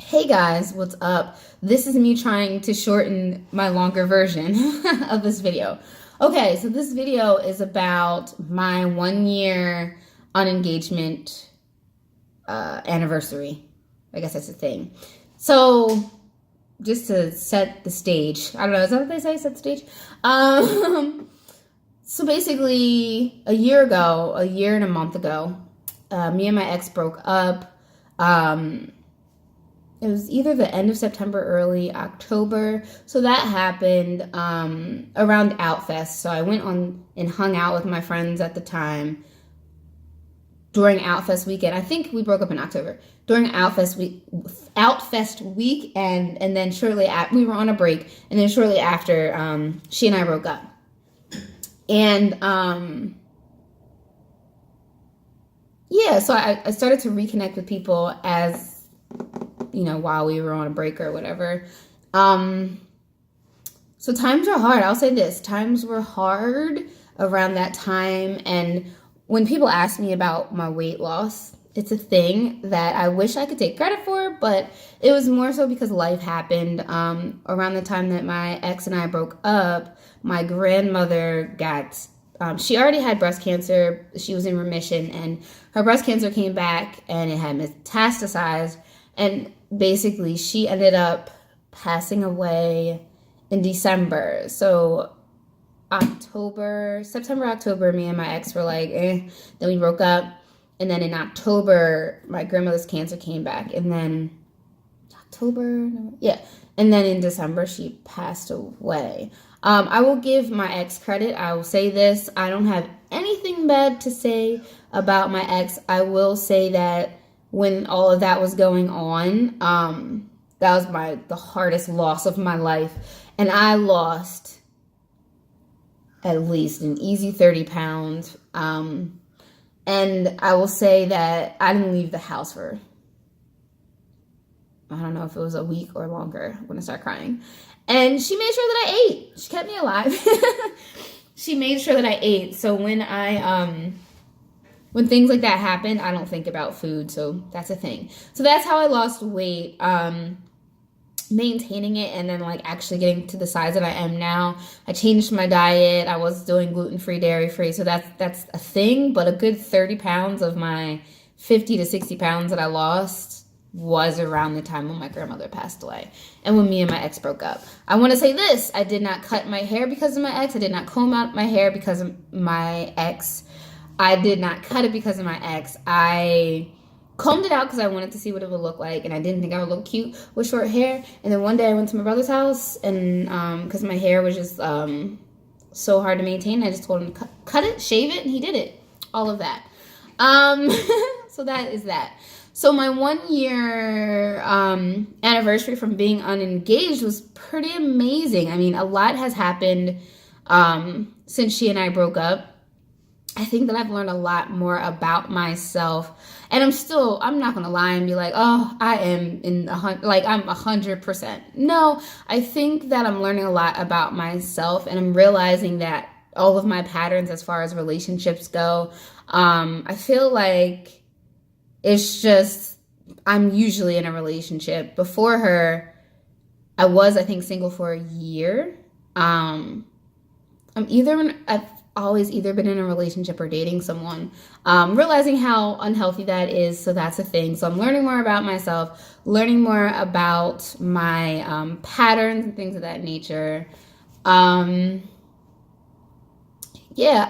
Hey guys, what's up? This is me trying to shorten my longer version of this video. Okay, so this video is about my 1 year unengagement anniversary. I guess that's a thing. So, just to set the stage, I don't know, is that what they say? Set the stage? So basically, a year and a month ago, me and my ex broke up. It was either the end of September, early October. So that happened around Outfest. So I went on and hung out with my friends at the time during Outfest weekend. I think we broke up in October. During Outfest week, and then shortly after, we were on a break, and then shortly after, she and I broke up. And yeah, so I started to reconnect with people as, you know, while we were on a break or whatever. So times were hard. I'll say this. Times were hard around that time. And when people ask me about my weight loss, it's a thing that I wish I could take credit for, but it was more so because life happened. Around the time that my ex and I broke up, my grandmother got, she already had breast cancer. She was in remission, and her breast cancer came back and it had metastasized. And basically, she ended up passing away in December. So September, October, me and my ex were like, eh. Then we broke up. And then in October, my grandmother's cancer came back. And then And then in December, she passed away. I will give my ex credit. I will say this. I don't have anything bad to say about my ex. I will say that when all of that was going on, that was the hardest loss of my life. And I lost at least an easy 30 pounds. And I will say that I didn't leave the house for, I don't know if it was a week or longer when I started crying. And she made sure that I ate. She kept me alive. She made sure that I ate. So when things like that happen, I don't think about food. So that's a thing. So that's how I lost weight, maintaining it, and then like actually getting to the size that I am now. I changed my diet. I was doing gluten-free, dairy-free. So that's a thing. But a good 30 pounds of my 50 to 60 pounds that I lost was around the time when my grandmother passed away and when me and my ex broke up. I want to say this. I did not cut my hair because of my ex. I did not comb out my hair because of my ex. I did not cut it because of my ex. I combed it out because I wanted to see what it would look like, and I didn't think I would look cute with short hair. And then one day I went to my brother's house, and because my hair was just so hard to maintain, I just told him to cut it, shave it, and he did it. All of that. So that is that. So my 1 year anniversary from being unengaged was pretty amazing. I mean, a lot has happened since she and I broke up. I think that I've learned a lot more about myself, and I'm not going to lie and be like, oh, I am I'm 100%. No, I think that I'm learning a lot about myself, and I'm realizing that all of my patterns as far as relationships go, I feel like it's just, I'm usually in a relationship. Before her, I was, I think, single for a year. I've always either been in a relationship or dating someone, realizing how unhealthy that is. So that's a thing. So I'm learning more about myself, learning more about my patterns and things of that nature. Yeah,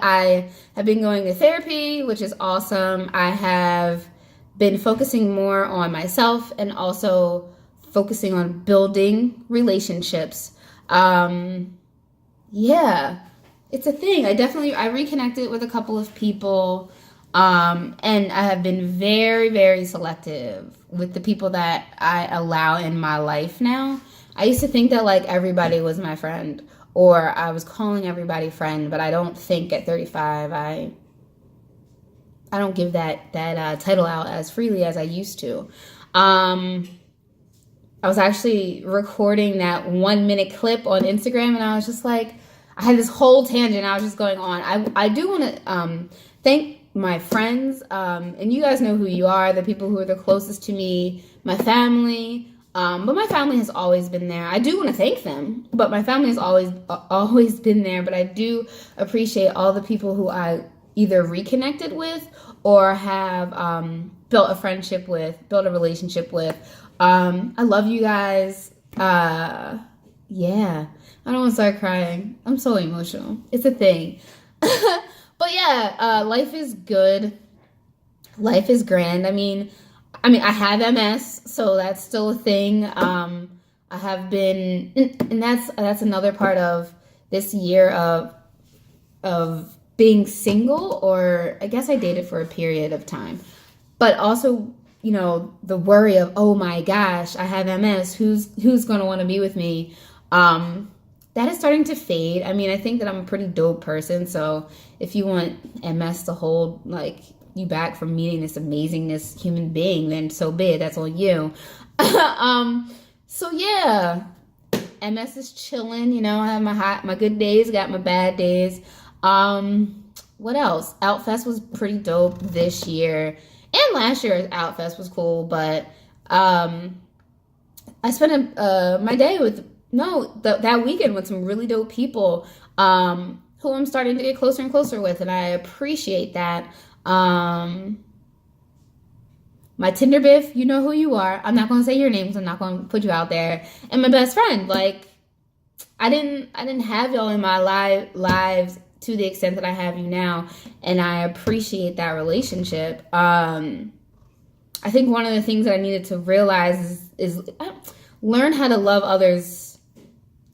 I have been going to therapy, which is awesome. I have been focusing more on myself and also focusing on building relationships. Yeah. It's a thing. I reconnected with a couple of people, and I have been very, very selective with the people that I allow in my life now. I used to think that like everybody was my friend, or I was calling everybody friend, but I don't think at 35 I don't give that title out as freely as I used to. I was actually recording that 1 minute clip on Instagram, and I was just like, I had this whole tangent I was just going on. I do want to thank my friends, and you guys know who you are, the people who are the closest to me, my family, But my family has always been there. I do want to thank them, but my family has always been there. But I do appreciate all the people who I either reconnected with or have built a friendship with, built a relationship with. I love you guys. Yeah, I don't want to start crying. I'm so emotional. It's a thing. But yeah, life is good. Life is grand. I mean, I have MS, so that's still a thing. I have been, and that's another part of this year of being single, or I guess I dated for a period of time, but also, you know, the worry of, oh my gosh, I have MS. Who's going to want to be with me? That is starting to fade. I mean, I think that I'm a pretty dope person, so if you want MS to hold like you back from meeting this human being, then so be it. That's on you. So yeah, MS is chilling. You know, I have my good days, got my bad days. What else? Outfest was pretty dope this year, and last year's Outfest was cool. But I spent my day that weekend with some really dope people who I'm starting to get closer and closer with, and I appreciate that. My Tinder biff, you know who you are. I'm not gonna say your names. I'm not gonna put you out there. And my best friend, like, I didn't have y'all in my lives to the extent that I have you now, and I appreciate that relationship. I think one of the things that I needed to realize is learn how to love others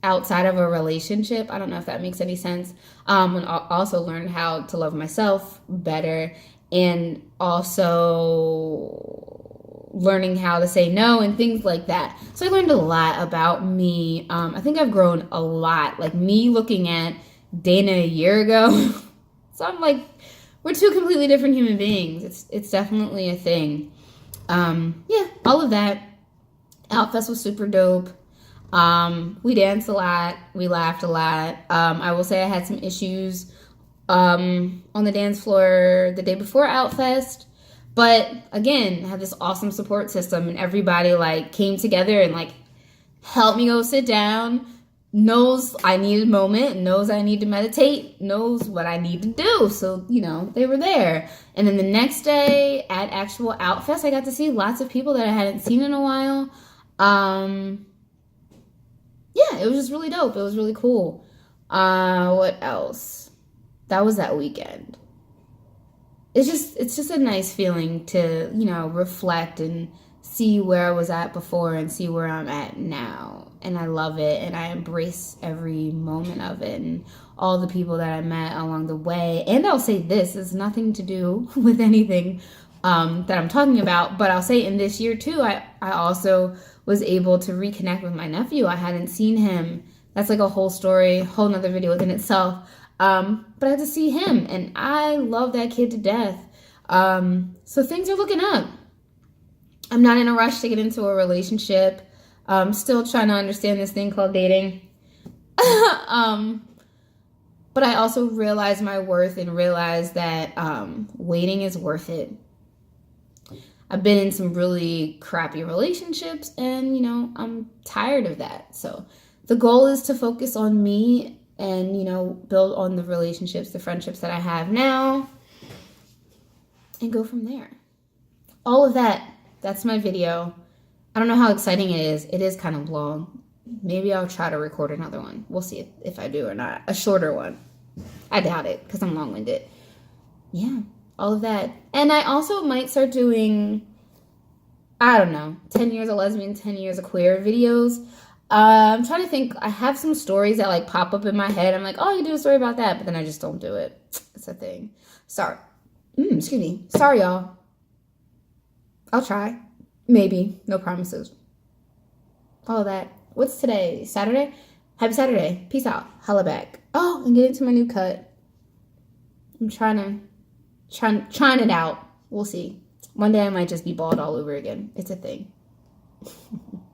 outside of a relationship. I don't know if that makes any sense. And also learn how to love myself better, and also learning how to say no and things like that. So I learned a lot about me. I think I've grown a lot. Like, me looking at Dana a year ago. So I'm like, we're two completely different human beings. It's definitely a thing. Yeah, all of that. Outfest was super dope. We danced a lot. We laughed a lot. I will say I had some issues on the dance floor the day before Outfest. But again, I had this awesome support system, and everybody like came together and like helped me go sit down, knows I need a moment, knows I need to meditate, knows what I need to do. So, you know, they were there. And then the next day at actual Outfest, I got to see lots of people that I hadn't seen in a while. Yeah, it was just really dope. It was really cool. What else? That was that weekend. It's just a nice feeling to, you know, reflect and see where I was at before and see where I'm at now. And I love it, and I embrace every moment of it and all the people that I met along the way. And I'll say this is nothing to do with anything that I'm talking about, but I'll say in this year too, I also was able to reconnect with my nephew. I hadn't seen him. That's like a whole story, whole nother video within itself. But I had to see him, and I love that kid to death. So things are looking up. I'm not in a rush to get into a relationship. I'm still trying to understand this thing called dating. But I also realize my worth and realize that waiting is worth it. I've been in some really crappy relationships, and, you know, I'm tired of that. So the goal is to focus on me and, you know, build on the relationships, the friendships that I have now, and go from there. All of that, that's my video. I don't know how exciting it is. It is kind of long. Maybe I'll try to record another one. We'll see if I do or not. A shorter one. I doubt it, because I'm long-winded. Yeah, all of that. And I also might start doing, I don't know, 10 years a lesbian, 10 years a queer videos. I'm trying to think. I have some stories that like pop up in my head. I'm like, oh, you do a story about that, but then I just don't do it. It's a thing. Sorry. Excuse me. Sorry, y'all. I'll try. Maybe. No promises. All of that. What's today? Saturday? Happy Saturday. Peace out. Holla back. Oh, and get into my new cut. I'm trying it out. We'll see. One day I might just be bald all over again. It's a thing.